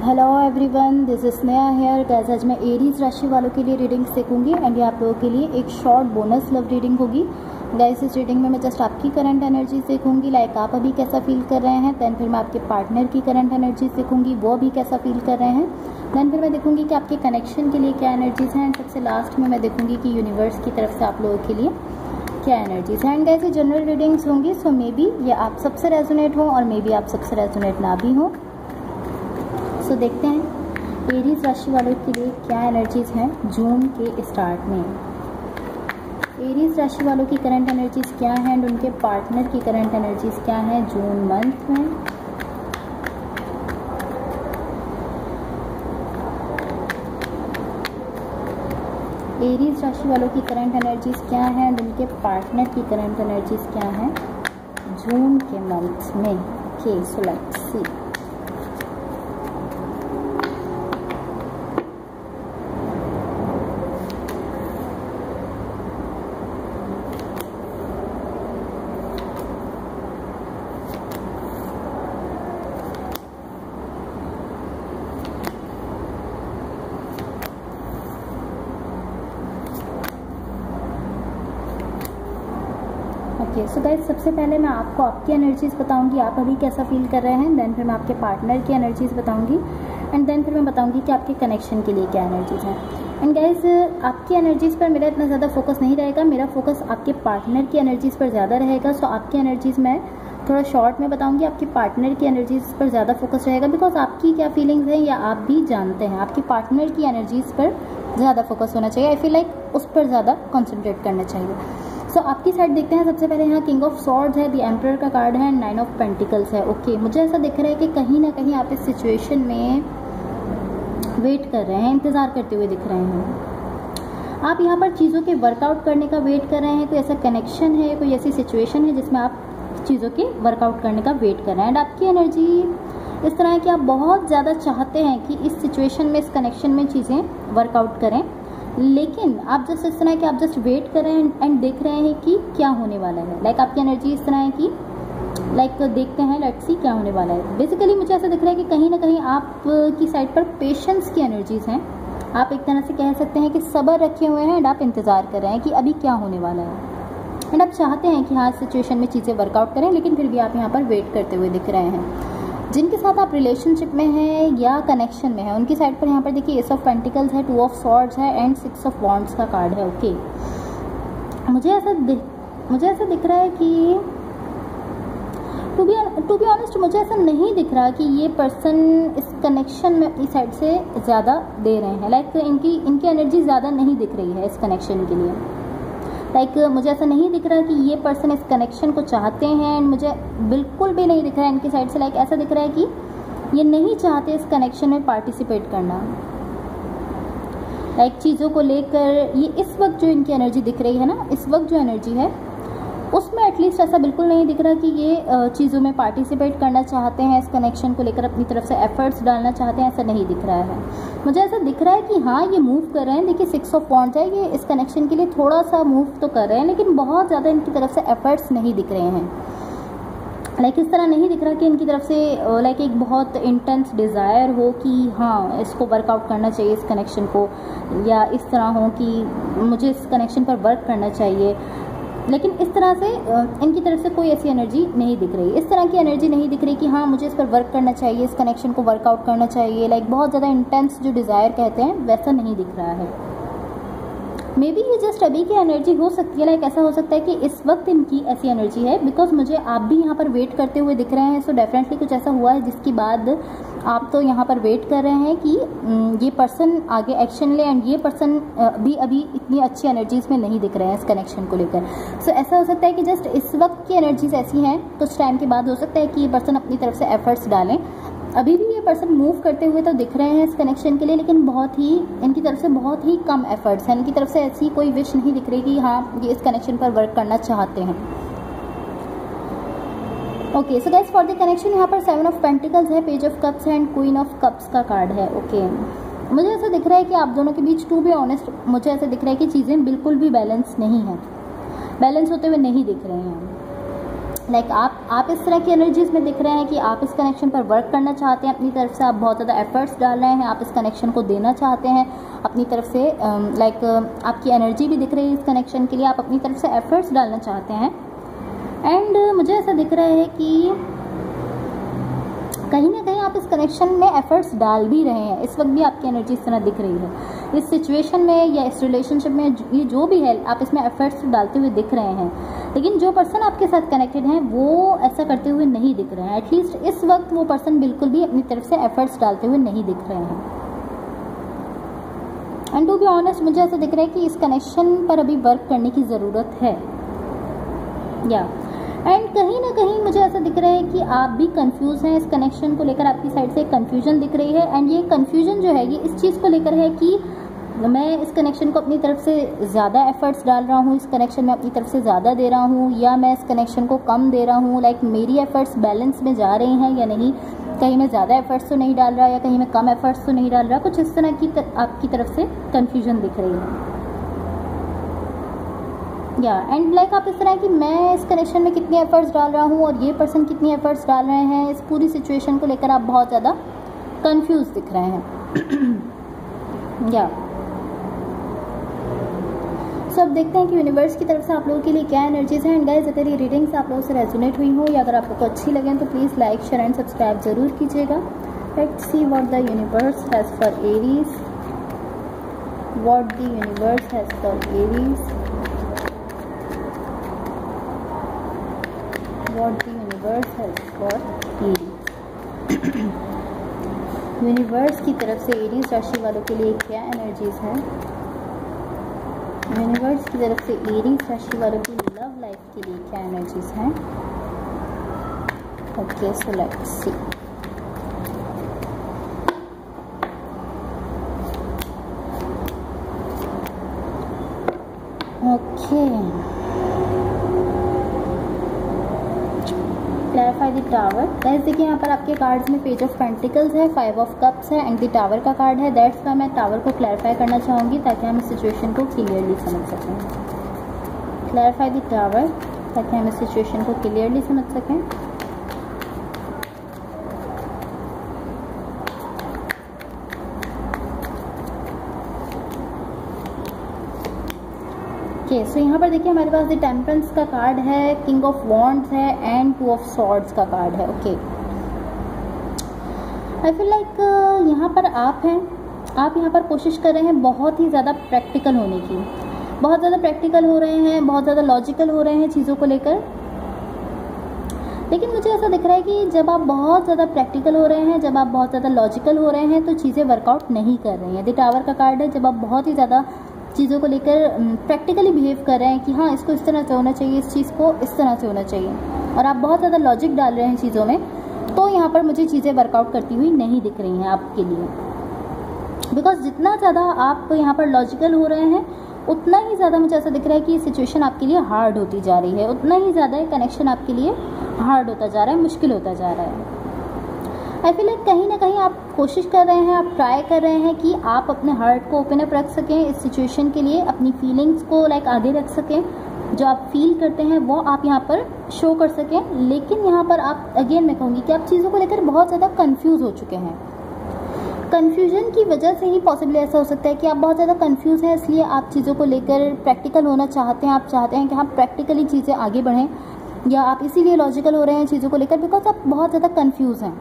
Hello everyone, this is Sneha here. Guys, आज मैं Aries राशि वालों के लिए रीडिंग सीखूंगी एंड ये आप लोगों के लिए एक शॉर्ट बोनस लव रीडिंग होगी। गाइस, इस रीडिंग में मैं जस्ट आपकी करंट एनर्जी सीखूंगी, लाइक आप अभी कैसा फील कर रहे हैं। देन फिर मैं आपके पार्टनर की करंट एनर्जी सीखूंगी, वो अभी कैसा फील कर रहे हैं। देन फिर मैं देखूंगी कि आपके कनेक्शन के लिए क्या एनर्जीज हैं एंड सबसे लास्ट में मैं देखूंगी कि यूनिवर्स की तरफ से आप लोगों के लिए क्या एनर्जीज हैं। एंड गाइस, ये जनरल रीडिंग्स होंगी, सो मे बी ये आप सबसे रेजोनेट हो और मे बी आप सबसे रेजोनेट ना भी हो। सो देखते हैं एरीज राशि वालों के लिए क्या एनर्जीज हैं जून के स्टार्ट में। एरीज राशि वालों की करंट एनर्जीज क्या हैं एंड उनके पार्टनर की करंट एनर्जीज क्या हैं जून मंथ में। एरीज राशि वालों की करंट एनर्जीज क्या हैं एंड उनके पार्टनर की करंट एनर्जीज क्या हैं जून के मंथ में। Okay, so let's see. Okay, so guys, सबसे पहले मैं आपको आपकी एनर्जीज बताऊंगी, आप अभी कैसा फील कर रहे हैं। देन फिर मैं आपके पार्टनर की एनर्जीज बताऊंगी एंड देन फिर मैं बताऊंगी कि आपके कनेक्शन के लिए क्या एनर्जीज हैं। एंड गाइस, आपकी एनर्जीज पर मेरा इतना ज़्यादा फोकस नहीं रहेगा, मेरा फोकस आपके पार्टनर की एनर्जीज पर ज़्यादा रहेगा। सो आपकी एनर्जीज मैं थोड़ा शॉर्ट में बताऊंगी, आपके पार्टनर की एनर्जीज पर ज़्यादा फोकस रहेगा बिकॉज आपकी क्या फीलिंग्स हैं या आप भी जानते हैं। आपके पार्टनर की एनर्जीज पर ज़्यादा फोकस होना चाहिए, आई फील लाइक उस पर ज़्यादा कॉन्सेंट्रेट करना चाहिए। सो आपकी साइड देखते हैं। सबसे पहले यहाँ किंग ऑफ सॉर्ड्स है, द एम्परर का कार्ड है, 9 ऑफ पेंटिकल्स है। ओके, मुझे ऐसा दिख रहा है कि कहीं ना कहीं आप इस सिचुएशन में वेट कर रहे हैं, इंतज़ार करते हुए दिख रहे हैं। आप यहाँ पर चीज़ों के वर्कआउट करने का वेट कर रहे हैं। कोई ऐसा कनेक्शन है, कोई ऐसी सिचुएशन है जिसमें आप चीज़ों के वर्कआउट करने का वेट कर रहे हैं। एंड आपकी एनर्जी इस तरह है कि आप बहुत ज़्यादा चाहते हैं कि इस सिचुएशन में, इस कनेक्शन में चीज़ें वर्कआउट करें, लेकिन आप जस्ट इस तरह है कि आप जस्ट वेट कर रहे हैं एंड देख रहे हैं कि क्या होने वाला है। लाइक आपकी एनर्जी इस तरह है कि लाइक देखते हैं, लेट्स सी क्या होने वाला है। बेसिकली मुझे ऐसा दिख रहा है कि कहीं ना कहीं आप की साइड पर पेशेंस की एनर्जीज हैं। आप एक तरह से कह सकते हैं कि सब्र रखे हुए हैं एंड आप इंतज़ार कर रहे हैं कि अभी क्या होने वाला है। एंड आप चाहते हैं कि हाँ, सिचुएशन में चीज़ें वर्कआउट करें, लेकिन फिर भी आप यहाँ पर वेट करते हुए दिख रहे हैं। जिनके साथ आप रिलेशनशिप में हैं या कनेक्शन में हैं, उनकी साइड पर यहाँ पर देखिए एस ऑफ पेंटिकल्स है, 2 ऑफ सॉर्ड्स है एंड 6 ऑफ वॉन्ड्स का कार्ड है। ओके, मुझे ऐसा दिख रहा है कि टू बी ऑनेस्ट मुझे ऐसा नहीं दिख रहा कि ये पर्सन इस कनेक्शन में अपनी साइड से ज़्यादा दे रहे हैं। लाइक इनकी एनर्जी ज़्यादा नहीं दिख रही है इस कनेक्शन के लिए। लाइक मुझे ऐसा नहीं दिख रहा कि ये पर्सन इस कनेक्शन को चाहते हैं एंड मुझे बिल्कुल भी नहीं दिख रहा है इनकी साइड से। लाइक ऐसा दिख रहा है कि ये नहीं चाहते इस कनेक्शन में पार्टिसिपेट करना। लाइक चीज़ों को लेकर ये इस वक्त जो इनकी एनर्जी दिख रही है ना, इस वक्त जो एनर्जी है उसमें एटलीस्ट ऐसा बिल्कुल नहीं दिख रहा कि ये चीज़ों में पार्टिसिपेट करना चाहते हैं, इस कनेक्शन को लेकर अपनी तरफ से एफर्ट्स डालना चाहते हैं, ऐसा नहीं दिख रहा है। मुझे ऐसा दिख रहा है कि हाँ, ये मूव कर रहे हैं। देखिए 6 ऑफ वॉन्ड्स है, ये इस कनेक्शन के लिए थोड़ा सा मूव तो कर रहे हैं, लेकिन बहुत ज़्यादा इनकी तरफ से एफर्ट्स नहीं दिख रहे हैं। लाइक इस तरह नहीं दिख रहा कि इनकी तरफ से लाइक एक बहुत इंटेंस डिज़ायर हो कि हाँ, इसको वर्कआउट करना चाहिए इस कनेक्शन को, या इस तरह हो कि मुझे इस कनेक्शन पर वर्क करना चाहिए। लेकिन इस तरह से इनकी तरफ से कोई ऐसी एनर्जी नहीं दिख रही, इस तरह की एनर्जी नहीं दिख रही कि हाँ, मुझे इस पर वर्क करना चाहिए, इस कनेक्शन को वर्कआउट करना चाहिए। लाइक बहुत ज़्यादा इंटेंस जो डिज़ायर कहते हैं वैसा नहीं दिख रहा है। मे बी ये जस्ट अभी की एनर्जी हो सकती है। लाइक ऐसा हो सकता है कि इस वक्त इनकी ऐसी एनर्जी है बिकॉज मुझे आप भी यहाँ पर वेट करते हुए दिख रहे हैं। सो डेफिनेटली कुछ ऐसा हुआ है जिसके बाद आप तो यहाँ पर वेट कर रहे हैं कि ये पर्सन आगे एक्शन ले एंड ये पर्सन भी अभी इतनी अच्छी एनर्जीज में नहीं दिख रहे हैं इस कनेक्शन को लेकर। सो ऐसा हो सकता है कि जस्ट इस वक्त की एनर्जीज ऐसी हैं, कुछ टाइम के बाद हो सकता है कि ये पर्सन अपनी तरफ से एफर्ट्स डालें। अभी भी ये पर्सन मूव करते हुए तो दिख रहे हैं इस कनेक्शन के लिए, लेकिन बहुत ही इनकी तरफ से बहुत ही कम एफर्ट्स हैं। इनकी तरफ से ऐसी कोई विश नहीं दिख रही कि हाँ, ये इस कनेक्शन पर वर्क करना चाहते हैं। Okay, so guys, for the connection यहाँ पर 7 ऑफ पेंटिकल्स है, page of cups and queen of cups का कार्ड है। ओके, मुझे ऐसा दिख रहा है कि आप दोनों के बीच, टू बी ऑनेस्ट मुझे ऐसा दिख रहा है कि चीज़ें बिल्कुल भी बैलेंस नहीं हैं, बैलेंस होते हुए नहीं दिख रहे हैं। लाइक आप इस तरह की एनर्जीज में दिख रहे हैं कि आप इस कनेक्शन पर वर्क करना चाहते हैं अपनी तरफ से, आप बहुत ज़्यादा एफर्ट्स डाल रहे हैं, आप इस कनेक्शन को देना चाहते हैं अपनी तरफ से, आपकी एनर्जी भी दिख रही है इस कनेक्शन के लिए, आप अपनी तरफ से एफर्ट्स डालना चाहते हैं। एंड मुझे ऐसा दिख रहा है कि कहीं ना कहीं आप इस कनेक्शन में एफर्ट्स डाल भी रहे हैं, इस वक्त भी आपकी एनर्जी इस तरह दिख रही है। इस सिचुएशन में या इस रिलेशनशिप में ये जो भी है, आप इसमें एफर्ट्स डालते हुए दिख रहे हैं, लेकिन जो पर्सन आपके साथ कनेक्टेड हैं वो ऐसा करते हुए नहीं दिख रहे हैं। एटलीस्ट इस वक्त वो पर्सन बिल्कुल भी अपनी तरफ से एफर्ट्स डालते हुए नहीं दिख रहे हैं। एंड टू बी ऑनेस्ट, मुझे ऐसा दिख रहा है कि इस कनेक्शन पर अभी वर्क करने की ज़रूरत है। एंड कहीं ना कहीं मुझे ऐसा दिख रहा है कि आप भी कंफ्यूज हैं इस कनेक्शन को लेकर, आपकी साइड से एक कन्फ्यूजन दिख रही है। एंड ये कन्फ्यूजन जो है ये इस चीज़ को लेकर है कि मैं इस कनेक्शन को अपनी तरफ से ज़्यादा एफर्ट्स डाल रहा हूँ, इस कनेक्शन में अपनी तरफ से ज़्यादा दे रहा हूँ, या मैं इस कनेक्शन को कम दे रहा हूँ। लाइक मेरी एफर्ट्स बैलेंस में जा रही हैं या नहीं, कहीं मैं ज़्यादा एफर्ट्स तो नहीं डाल रहा या कहीं मैं कम एफर्ट्स तो नहीं डाल रहा। कुछ इस तरह की आपकी तरफ से कन्फ्यूजन दिख रही है। एंड लाइक आप इस तरह कि मैं इस कनेक्शन में कितने एफर्ट्स डाल रहा हूँ और ये पर्सन कितनी एफर्ट्स डाल रहे हैं, इस पूरी सिचुएशन को लेकर आप बहुत ज़्यादा कंफ्यूज दिख रहे हैं। सो अब देखते हैं कि यूनिवर्स की तरफ से आप लोगों के लिए क्या एनर्जीज हैं। एंड गाइस, अगर ये रीडिंग्स आप लोगों से रेजोनेट हुई हो या अगर आप लोग को अच्छी लगें तो please like, share and subscribe जरूर कीजिएगा। Let's see what the universe has for Aries, what the universe has for Aries, what the universe has for Aries। Universe की तरफ से एरीज राशि वालों के लिए क्या एनर्जीज है। यूनिवर्स की तरफ से एरीज राशि वालों की लव लाइफ के लिए क्या एनर्जीज हैं। Okay, so let's see. Okay, clarify the tower. Guys देखिए यहाँ पर आपके कार्ड्स में पेज ऑफ पेंटिकल्स है, 5 ऑफ कप्स है एंड द टावर का कार्ड है। दैट्स वाई मैं टावर को क्लैरिफाई करना चाहूँगी ताकि हम इस सिचुएशन को क्लियरली समझ सकें। क्लैरिफाई द टावर ताकि हम इस सिचुएशन को क्लियरली समझ सकें। सो यहाँ पर देखिए हमारे पास द टेम्परेंस का कार्ड है, किंग ऑफ वॉन्ड्स है एंड 2 ऑफ सॉर्ड्स का कार्ड है। ओके, आई फील लाइक यहाँ पर आप यहाँ पर कोशिश कर रहे हैं बहुत ही ज़्यादा प्रैक्टिकल होने की, बहुत ज़्यादा प्रैक्टिकल हो रहे हैं, बहुत ज़्यादा लॉजिकल हो रहे हैं चीज़ों को लेकर। लेकिन मुझे ऐसा दिख रहा है कि जब आप बहुत ज़्यादा प्रैक्टिकल हो रहे हैं, जब आप बहुत ज़्यादा लॉजिकल हो रहे हैं तो चीज़ें वर्कआउट नहीं कर रही हैं। द टावर का कार्ड है, जब आप बहुत ही ज़्यादा चीज़ों को लेकर प्रैक्टिकली बिहेव कर रहे हैं कि हाँ इसको इस तरह से होना चाहिए, इस चीज़ को इस तरह से होना चाहिए, और आप बहुत ज़्यादा लॉजिक डाल रहे हैं चीज़ों में, तो यहाँ पर मुझे चीज़ें वर्कआउट करती हुई नहीं दिख रही हैं आपके लिए। बिकॉज जितना ज़्यादा आप यहाँ पर लॉजिकल हो रहे हैं उतना ही ज़्यादा मुझे ऐसा दिख रहा है कि सिचुएशन आपके लिए हार्ड होती जा रही है, उतना ही ज़्यादा कनेक्शन आपके लिए हार्ड होता जा रहा है, मुश्किल होता जा रहा है। आई फील लाइक कहीं ना कहीं आप कोशिश कर रहे हैं, आप ट्राई कर रहे हैं कि आप अपने हार्ट को ओपन अप रख सकें इस सिचुएशन के लिए, अपनी फीलिंग्स को आगे रख सकें, जो आप फील करते हैं वो आप यहाँ पर शो कर सकें। लेकिन यहाँ पर आप अगेन मैं कहूँगी कि आप चीज़ों को लेकर बहुत ज़्यादा कंफ्यूज हो चुके हैं। कन्फ्यूजन की वजह से ही पॉसिबली ऐसा हो सकता है कि आप बहुत ज़्यादा कंफ्यूज हैं, इसलिए आप चीज़ों को लेकर प्रैक्टिकल होना चाहते हैं, आप चाहते हैं कि हाँ प्रैक्टिकली चीज़ें आगे बढ़ें, या आप इसीलिए लॉजिकल हो रहे हैं चीज़ों को लेकर बिकॉज आप बहुत ज़्यादा कंफ्यूज हैं।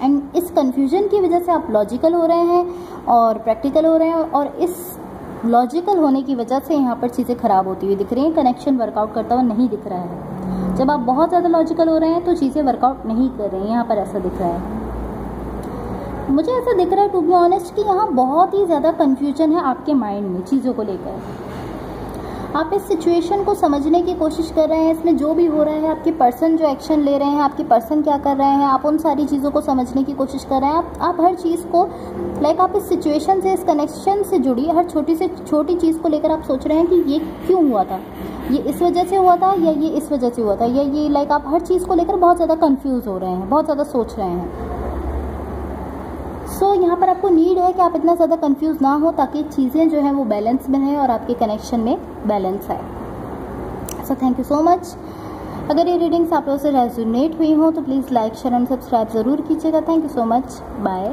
एंड इस कन्फ्यूजन की वजह से आप लॉजिकल हो रहे हैं और प्रैक्टिकल हो रहे हैं, और इस लॉजिकल होने की वजह से यहाँ पर चीज़ें ख़राब होती हुई दिख रही हैं, कनेक्शन वर्कआउट करता हुआ नहीं दिख रहा है। जब आप बहुत ज़्यादा लॉजिकल हो रहे हैं तो चीज़ें वर्कआउट नहीं कर रही हैं, यहाँ पर ऐसा दिख रहा है। मुझे ऐसा दिख रहा है टू बी ऑनेस्ट कि यहाँ बहुत ही ज़्यादा कन्फ्यूजन है आपके माइंड में चीज़ों को लेकर। आप इस सिचुएशन को समझने की कोशिश कर रहे हैं, इसमें जो भी हो रहा है, आपके पर्सन जो एक्शन ले रहे हैं, आपके पर्सन क्या कर रहे हैं, आप उन सारी चीज़ों को समझने की कोशिश कर रहे हैं। आप हर चीज़ को आप इस सिचुएशन से, इस कनेक्शन से जुड़ी हर छोटी से छोटी चीज़ को लेकर आप सोच रहे हैं कि ये क्यों हुआ था, ये इस वजह से हुआ था, या ये इस वजह से हुआ था, या ये आप हर चीज़ को लेकर बहुत ज़्यादा कन्फ्यूज़ हो रहे हैं, बहुत ज़्यादा सोच रहे हैं। सो यहाँ पर आपको नीड है कि आप इतना ज़्यादा कंफ्यूज ना हो ताकि चीज़ें जो हैं वो बैलेंस में रहें और आपके कनेक्शन में बैलेंस आए। So thank you so much. अगर ये रीडिंग्स आप लोगों से रेजोनेट हुई हो तो please like share and subscribe ज़रूर कीजिएगा। Thank you so much, bye.